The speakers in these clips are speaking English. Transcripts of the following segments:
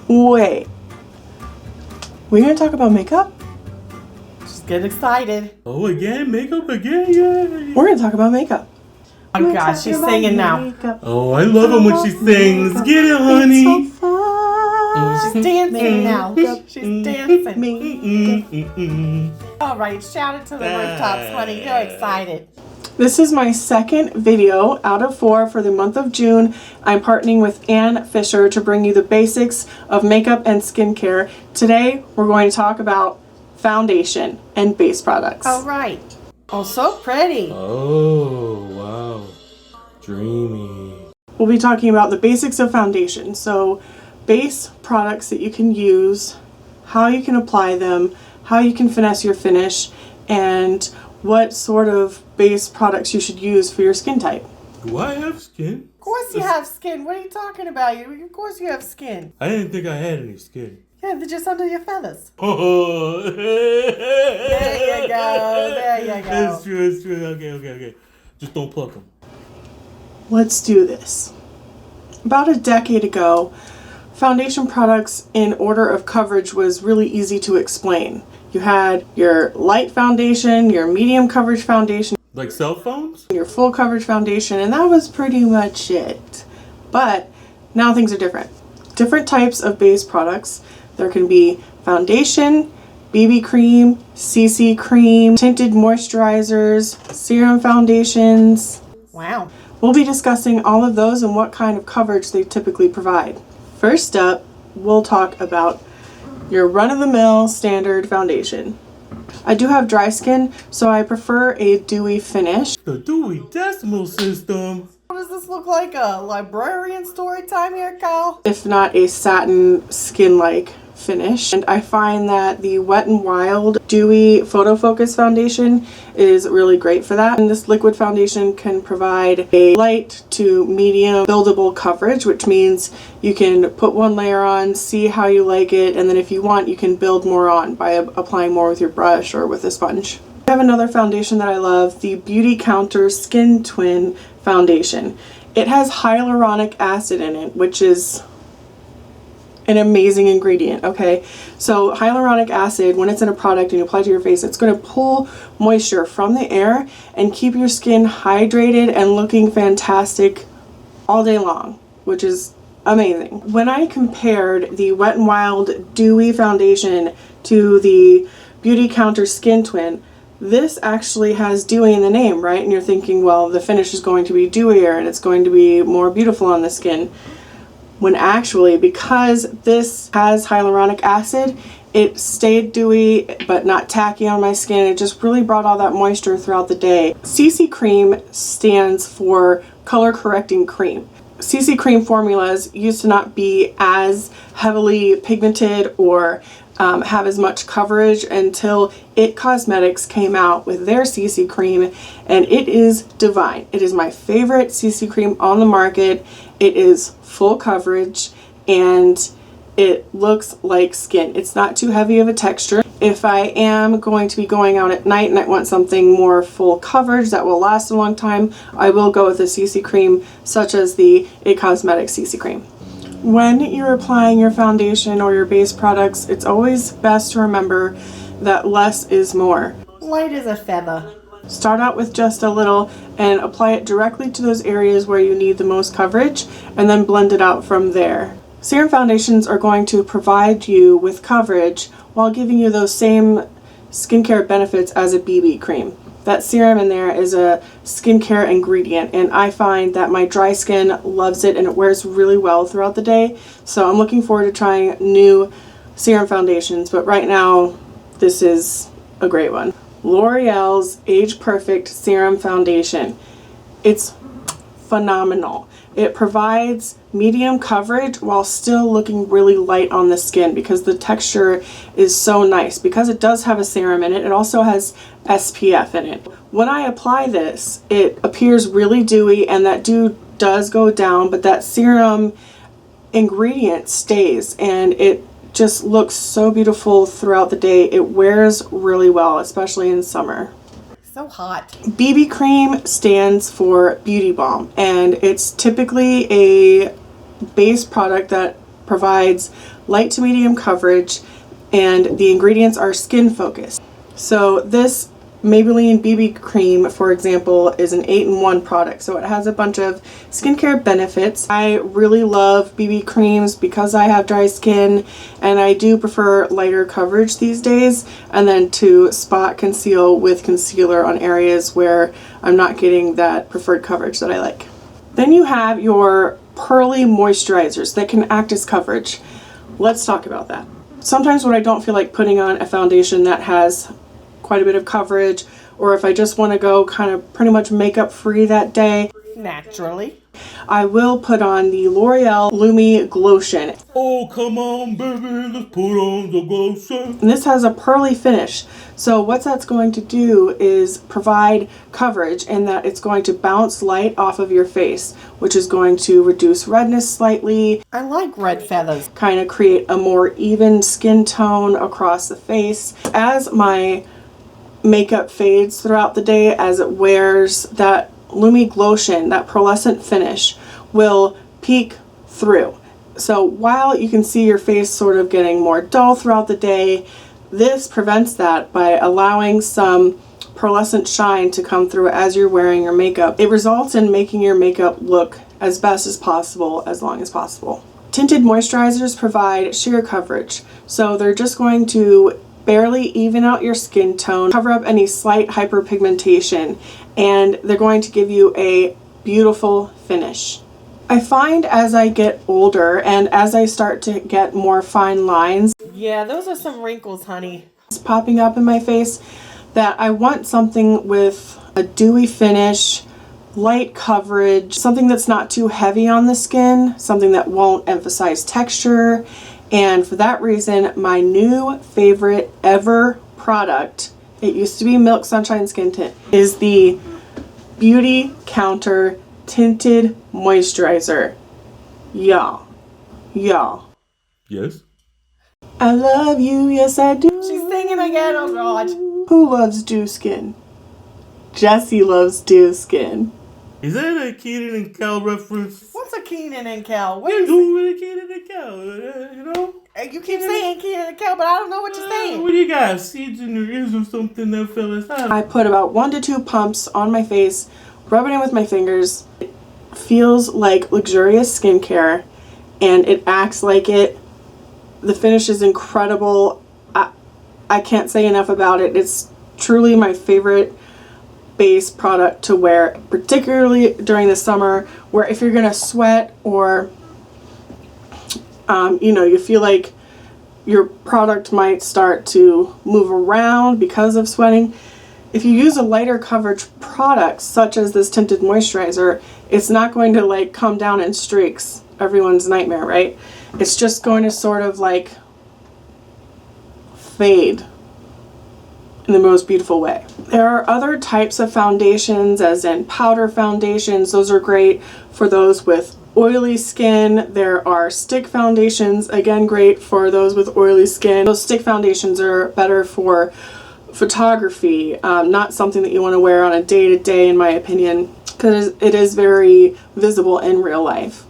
Wait. We're gonna talk about makeup? Just get excited. Oh, again? Makeup again? Yeah. We're gonna talk about makeup. Oh my gosh, she's singing now. Makeup. Oh, I love it when she sings. Get it, honey. It's so fun. She's dancing now. She's dancing. Mm-mm-mm. All right, shout it to the rooftops, honey. You're excited. This is my second video out of 4 for the month of June. I'm partnering with Ann Fisher to bring you the basics of makeup and skincare. Today, we're going to talk about foundation and base products. All right. Oh, so pretty. Oh, wow. Dreamy. We'll be talking about the basics of foundation. So, base products that you can use, how you can apply them, how you can finesse your finish, and what sort of base products you should use for your skin type. Do I have skin? Of course you have skin. What are you talking about? Of course you have skin. I didn't think I had any skin. Yeah, they're just under your feathers. Oh. There you go. There you go. It's true, it's true. Okay. Just don't pluck them. Let's do this. About a decade ago, foundation products in order of coverage was really easy to explain. You had your light foundation, your medium coverage foundation, Like cell phones? your full coverage foundation, and that was pretty much it. But now things are different. Different types of base products. There can be foundation, BB cream, CC cream, tinted moisturizers, serum foundations. Wow. We'll be discussing all of those and what kind of coverage they typically provide. First up, we'll talk about your run-of-the-mill standard foundation. I do have dry skin, so I prefer a dewy finish. The Dewey Decimal System. What does this look like? A librarian story time here, Kyle? If not a satin skin-like finish. And I find that the Wet n Wild Dewy Photo Focus foundation is really great for that. And this liquid foundation can provide a light to medium buildable coverage, which means you can put one layer on, see how you like it, and then if you want, you can build more on by applying more with your brush or with a sponge. I have another foundation that I love, the Beautycounter Skin Twin foundation. It has hyaluronic acid in it, which is an amazing ingredient, okay? So hyaluronic acid, when it's in a product and you apply it to your face, it's going to pull moisture from the air and keep your skin hydrated and looking fantastic all day long, which is amazing. When I compared the Wet n Wild Dewy foundation to the Beautycounter Skin Twin, this actually has dewy in the name, right? And you're thinking, well, the finish is going to be dewier and it's going to be more beautiful on the skin. When actually, because this has hyaluronic acid, it stayed dewy but not tacky on my skin. It just really brought all that moisture throughout the day. CC cream stands for color correcting cream. CC cream formulas used to not be as heavily pigmented or have as much coverage until IT Cosmetics came out with their CC cream, and it is divine. It is my favorite CC cream on the market. It is full coverage and it looks like skin. It's not too heavy of a texture. If I am going to be going out at night and I want something more full coverage that will last a long time, I will go with a CC cream such as the IT Cosmetics CC cream. When you're applying your foundation or your base products, it's always best to remember that less is more. Light as a feather. Start out with just a little and apply it directly to those areas where you need the most coverage, and then blend it out from there. Serum foundations are going to provide you with coverage while giving you those same skincare benefits as a BB cream. That serum in there is a skincare ingredient, and I find that my dry skin loves it and it wears really well throughout the day. So I'm looking forward to trying new serum foundations, but right now this is a great one. L'Oreal's Age Perfect Serum Foundation. It's phenomenal. It provides medium coverage while still looking really light on the skin because the texture is so nice. Because it does have a serum in it, it also has SPF in it. When I apply this, it appears really dewy and that dew does go down, but that serum ingredient stays and it just looks so beautiful throughout the day. It wears really well, especially in summer. So hot. BB cream stands for Beauty Balm, and it's typically a base product that provides light to medium coverage, and the ingredients are skin focused. So this Maybelline BB cream, for example, is an 8-in-1 product, so it has a bunch of skincare benefits. I really love BB creams because I have dry skin, and I do prefer lighter coverage these days, and then to spot conceal with concealer on areas where I'm not getting that preferred coverage that I like. Then you have your pearly moisturizers that can act as coverage. Let's talk about that. Sometimes when I don't feel like putting on a foundation that has quite a bit of coverage, or if I just want to go kind of pretty much makeup free that day, Naturally. I will put on the L'Oreal Lumi Glotion. Oh, come on, baby, let's put on the glotion. And this has a pearly finish. So what that's going to do is provide coverage in that it's going to bounce light off of your face, which is going to reduce redness slightly, I like red feathers. kind of create a more even skin tone across the face. As my makeup fades throughout the day, as it wears, that Lumi Glotion, that pearlescent finish, will peek through. So while you can see your face sort of getting more dull throughout the day, this prevents that by allowing some pearlescent shine to come through as you're wearing your makeup. It results in making your makeup look as best as possible, as long as possible. Tinted moisturizers provide sheer coverage, so they're just going to barely even out your skin tone, cover up any slight hyperpigmentation, and they're going to give you a beautiful finish. I find as I get older and as I start to get more fine lines Yeah, those are some wrinkles, honey. popping up in my face, that I want something with a dewy finish, light coverage, something that's not too heavy on the skin, something that won't emphasize texture. And for that reason, my new favorite ever product, it used to be Milk Sunshine Skin Tint, is the Beauty Counter Tinted Moisturizer. Y'all. Yes? I love you, yes I do. She's singing again, oh God. Who loves Dew Skin? Jessie loves Dew Skin. Is that a Kenan and Kel reference? What's a Keenan and Kel? What Yeah, is who really Kenan and Kel, you know? You keep saying Keenan and Kel, but I don't know what you're saying. What do you got? Seeds in your ears or something that fellas? I put about 1 to 2 pumps on my face, rub it in with my fingers. It feels like luxurious skincare, and it acts like it. The finish is incredible. I can't say enough about it. It's truly my favorite base product to wear, particularly during the summer, where if you're gonna sweat or you feel like your product might start to move around because of sweating. If you use a lighter coverage product such as this tinted moisturizer, it's not going to like come down in streaks, everyone's nightmare, right? It's just going to sort of like fade in the most beautiful way. There are other types of foundations, as in powder foundations. Those are great for those with oily skin. There are stick foundations, again great for those with oily skin. Those stick foundations are better for photography, not something that you want to wear on a day-to-day in my opinion, because it is very visible in real life.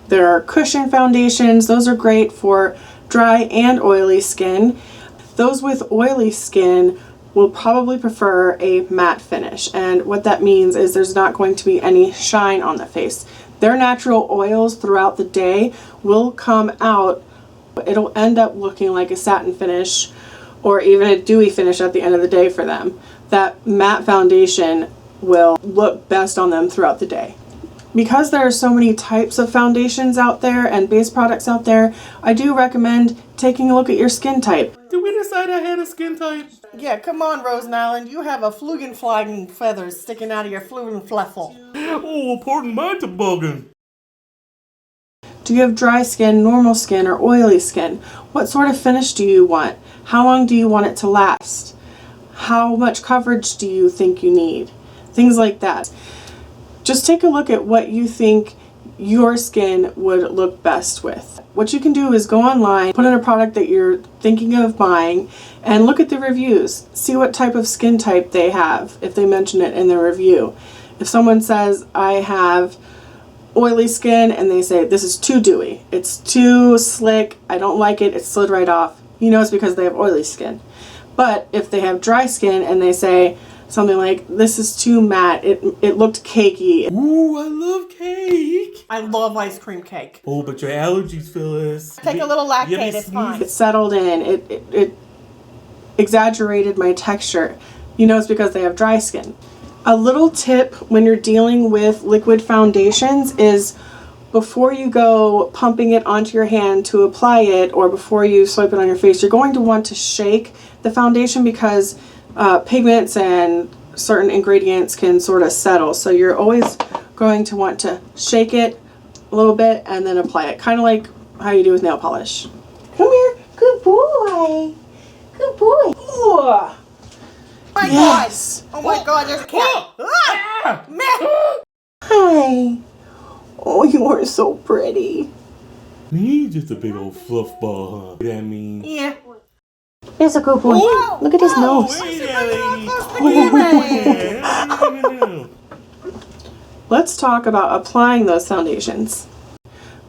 There are cushion foundations. Those are great for dry and oily skin. Those with oily skin will probably prefer a matte finish, and what that means is there's not going to be any shine on the face. Their natural oils throughout the day will come out. It'll end up looking like a satin finish or even a dewy finish at the end of the day for them. That matte foundation will look best on them throughout the day. Because there are so many types of foundations out there and base products out there, I do recommend taking a look at your skin type. Did we decide I had a skin type? Yeah, come on, Rosen Island. You have a flying feathers sticking out of your fluffle. Oh, pardon my toboggan. Do you have dry skin, normal skin, or oily skin? What sort of finish do you want? How long do you want it to last? How much coverage do you think you need? Things like that. Just take a look at what you think your skin would look best with. What you can do is go online, put in a product that you're thinking of buying, and look at the reviews. See what type of skin type they have, if they mention it in the review. If someone says, I have oily skin and they say this is too dewy, it's too slick, I don't like it, it slid right off, you know it's because they have oily skin. But if they have dry skin and they say something like, this is too matte, it looked cakey. Ooh, I love cake. I love ice cream cake. Oh, but your allergies, Phyllis. Take a little You ever lactate, it's sneeze? fine. It settled in, it exaggerated my texture. You know it's because they have dry skin. A little tip when you're dealing with liquid foundations is before you go pumping it onto your hand to apply it, or before you swipe it on your face, you're going to want to shake the foundation because pigments and certain ingredients can sort of settle. So you're always going to want to shake it a little bit and then apply it. Kind of like how you do with nail polish. Come here. Good boy. Good boy. Ooh. My Yes. God. Oh my God, there's a cat. Ah! Meh. Hi. Oh, you are so pretty. He's just a big old fluff ball, huh? That means. Yeah. There's a good boy. Oh, Look at his nose. Hey there, lady. Let's talk about applying those foundations.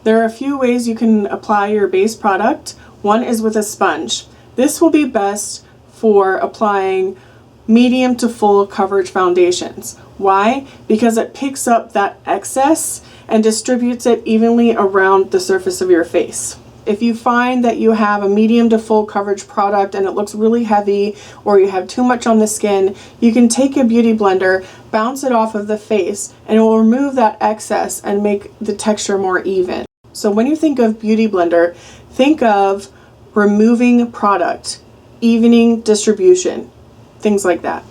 There are a few ways you can apply your base product. One is with a sponge. This will be best for applying medium to full coverage foundations. Why? Because it picks up that excess and distributes it evenly around the surface of your face. If you find that you have a medium to full coverage product and it looks really heavy, or you have too much on the skin, you can take a beauty blender, bounce it off of the face, and it will remove that excess and make the texture more even. So when you think of beauty blender, think of removing product, evening distribution, things like that.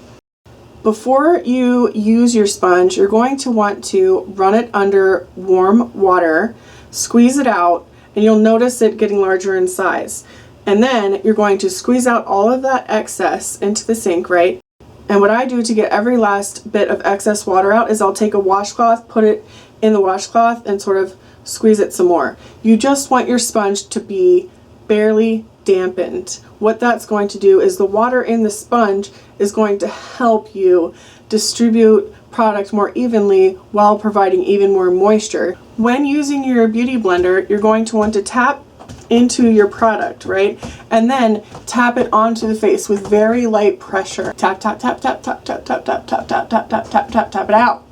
Before you use your sponge, you're going to want to run it under warm water, squeeze it out, and you'll notice it getting larger in size. And then you're going to squeeze out all of that excess into the sink, right? And what I do to get every last bit of excess water out is I'll take a washcloth, put it in the washcloth, and sort of squeeze it some more. You just want your sponge to be barely dampened. What that's going to do is the water in the sponge is going to help you distribute product more evenly while providing even more moisture. When using your beauty blender, you're going to want to tap into your product, right? And then tap it onto the face with very light pressure. Tap, tap, tap, tap, tap, tap, tap, tap, tap, tap, tap, tap, tap, tap, tap it out.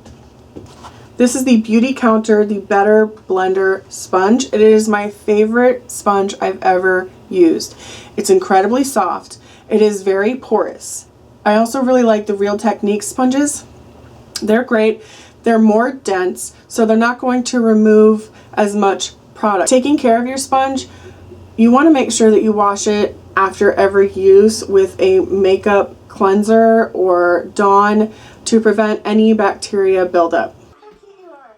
This is the Beautycounter, the Better Blender sponge. It is my favorite sponge I've ever used. It's incredibly soft. It is very porous. I also really like the Real Techniques sponges. They're great. They're more dense, so they're not going to remove as much product. Taking care of your sponge, you want to make sure that you wash it after every use with a makeup cleanser or Dawn to prevent any bacteria buildup.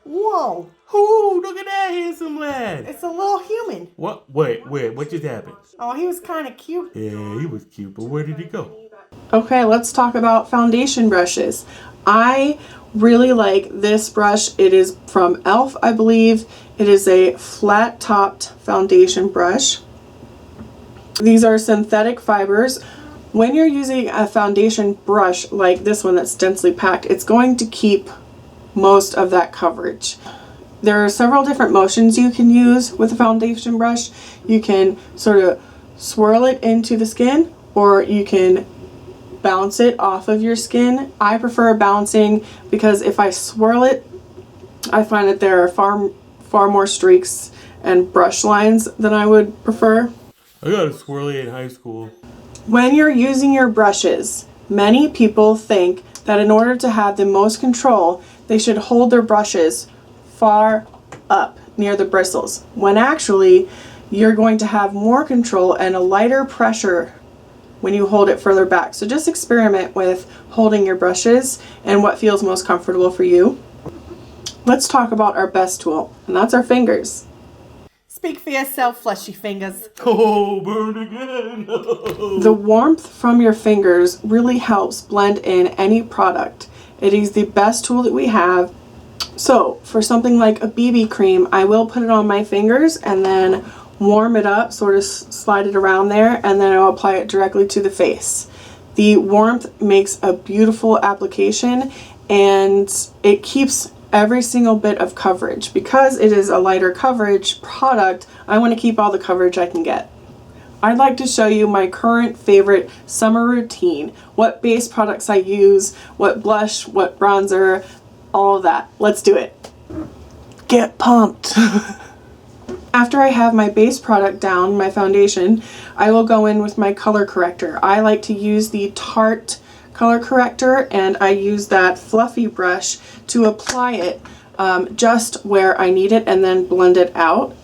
Whoa. Ooh, look at that handsome lad. It's a little human. What? Wait, what just happened? Oh, he was kind of cute. Yeah, he was cute, but where did he go? Okay, let's talk about foundation brushes. I really like this brush. It is from e.l.f., I believe. It is a flat-topped foundation brush. These are synthetic fibers. When you're using a foundation brush like this one that's densely packed, it's going to keep most of that coverage. There are several different motions you can use with a foundation brush. You can sort of swirl it into the skin, or you can bounce it off of your skin. I prefer bouncing because if I swirl it, I find that there are far more streaks and brush lines than I would prefer. I got a swirly in high school. When you're using your brushes, many people think that in order to have the most control, they should hold their brushes far up near the bristles, when actually you're going to have more control and a lighter pressure when you hold it further back. So just experiment with holding your brushes and what feels most comfortable for you. Let's talk about our best tool, and that's our fingers. Speak for yourself, fleshy fingers. Oh, burn again. No. The warmth from your fingers really helps blend in any product. It is the best tool that we have. So for something like a BB cream, I will put it on my fingers and then warm it up, sort of slide it around there, and then I'll apply it directly to the face. The warmth makes a beautiful application, and it keeps every single bit of coverage. Because it is a lighter coverage product, I want to keep all the coverage I can get. I'd like to show you my current favorite summer routine, what base products I use, what blush, what bronzer, all of that. Let's do it. Get pumped. After I have my base product down, my foundation, I will go in with my color corrector. I like to use the Tarte color corrector, and I use that fluffy brush to apply it just where I need it and then blend it out.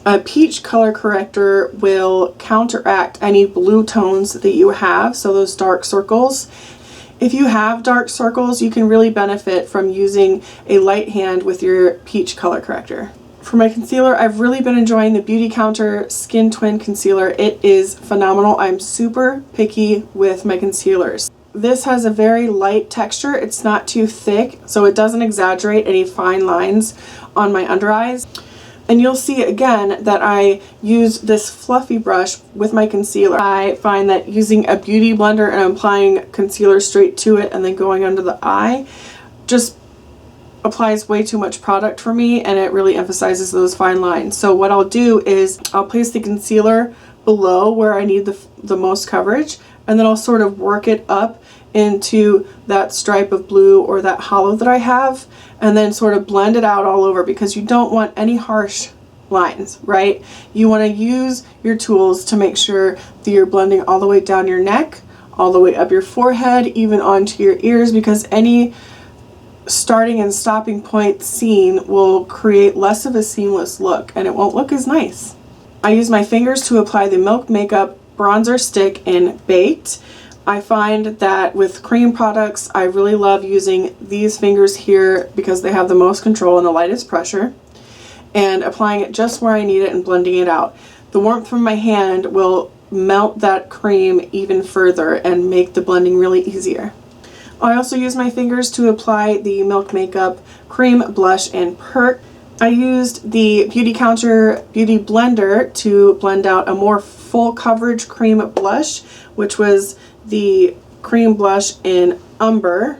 A peach color corrector will counteract any blue tones that you have, so those dark circles. If you have dark circles, you can really benefit from using a light hand with your peach color corrector. For my concealer, I've really been enjoying the Beautycounter Skin Twin Concealer. It is phenomenal. I'm super picky with my concealers. This has a very light texture. It's not too thick, so it doesn't exaggerate any fine lines on my under eyes. And you'll see again that I use this fluffy brush with my concealer. I find that using a beauty blender and applying concealer straight to it and then going under the eye just applies way too much product for me, and it really emphasizes those fine lines. So what I'll do is I'll place the concealer below where I need the most coverage, and then I'll sort of work it up into that stripe of blue or that hollow that I have, and then sort of blend it out all over, because you don't want any harsh lines, right? You want to use your tools to make sure that you're blending all the way down your neck, all the way up your forehead, even onto your ears, because any starting and stopping point seam will create less of a seamless look and it won't look as nice. I use my fingers to apply the Milk Makeup bronzer stick in Baked. I find that with cream products, I really love using these fingers here because they have the most control and the lightest pressure, and applying it just where I need it and blending it out. The warmth from my hand will melt that cream even further and make the blending really easier. I also use my fingers to apply the Milk Makeup Cream Blush in Perk. I used the Beautycounter Beauty Blender to blend out a more full coverage cream blush, which was the cream blush in Umber.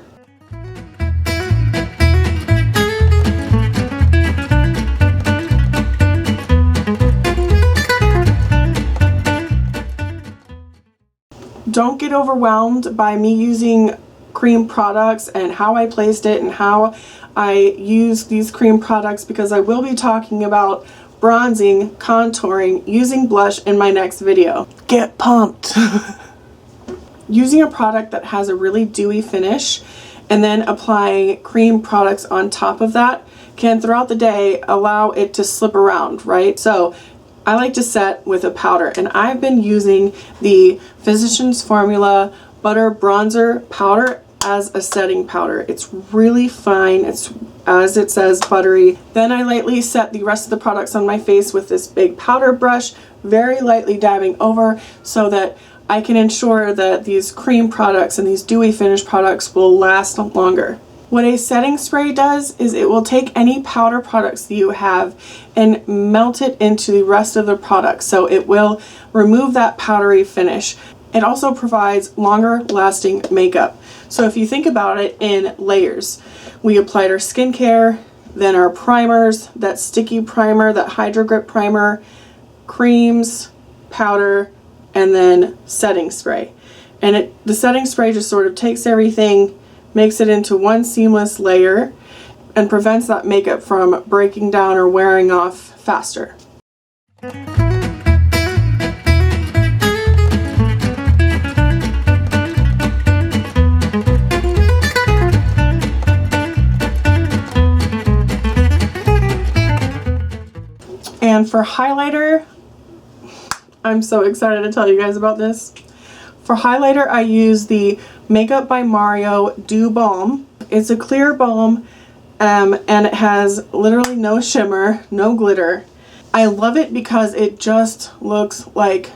Don't get overwhelmed by me using cream products and how I placed it and how I use these cream products, because I will be talking about bronzing, contouring, using blush in my next video. Get pumped! Using a product that has a really dewy finish and then applying cream products on top of that can throughout the day allow it to slip around, right? So I like to set with a powder, and I've been using the Physicians Formula Butter Bronzer Powder as a setting powder. It's really fine. It's, as it says, buttery. Then I lightly set the rest of the products on my face with this big powder brush, very lightly dabbing over so that I can ensure that these cream products and these dewy finish products will last longer. What a setting spray does is it will take any powder products that you have and melt it into the rest of the product. So it will remove that powdery finish. It also provides longer lasting makeup. So if you think about it in layers, we applied our skincare, then our primers, that sticky primer, that Hydro Grip primer, creams, powder, and then setting spray. And the setting spray just sort of takes everything, makes it into one seamless layer, and prevents that makeup from breaking down or wearing off faster. And for highlighter, I'm so excited to tell you guys about this. For highlighter, I use the Makeup by Mario Dew Balm. It's a clear balm, and it has literally no shimmer, no glitter. I love it because it just looks like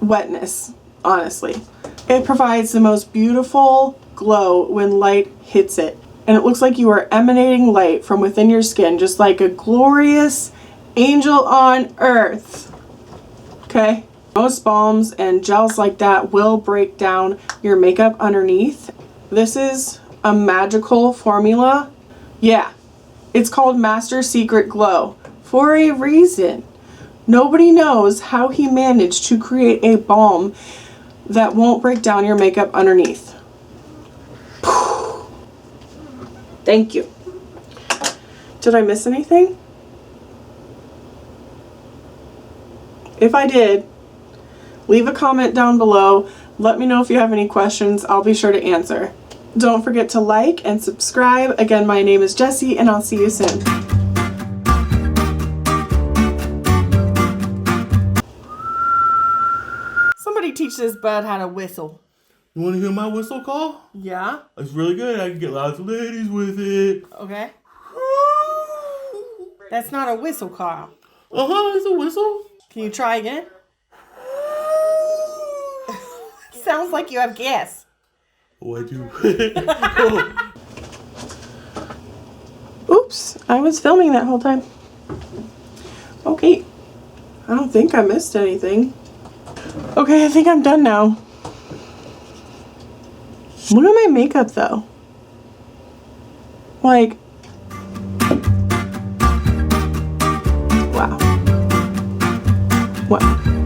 wetness, honestly. It provides the most beautiful glow when light hits it. And it looks like you are emanating light from within your skin, just like a glorious angel on earth. Okay? Most balms and gels like that will break down your makeup underneath. This is a magical formula. Yeah, it's called Master Secret Glow for a reason. Nobody knows how he managed to create a balm that won't break down your makeup underneath. Thank you. Did I miss anything? If I did, leave a comment down below. Let me know if you have any questions. I'll be sure to answer. Don't forget to like and subscribe. Again, my name is Jessie, and I'll see you soon. Somebody teach this bud how to whistle. You want to hear my whistle call? Yeah? It's really good. I can get lots of ladies with it. Okay. That's not a whistle, Carl. It's a whistle. Can you try again? Sounds like you have gas. Oh, I do. Oops, I was filming that whole time. Okay, I don't think I missed anything. Okay, I think I'm done now. Look at my makeup though. Like, wow. Wow.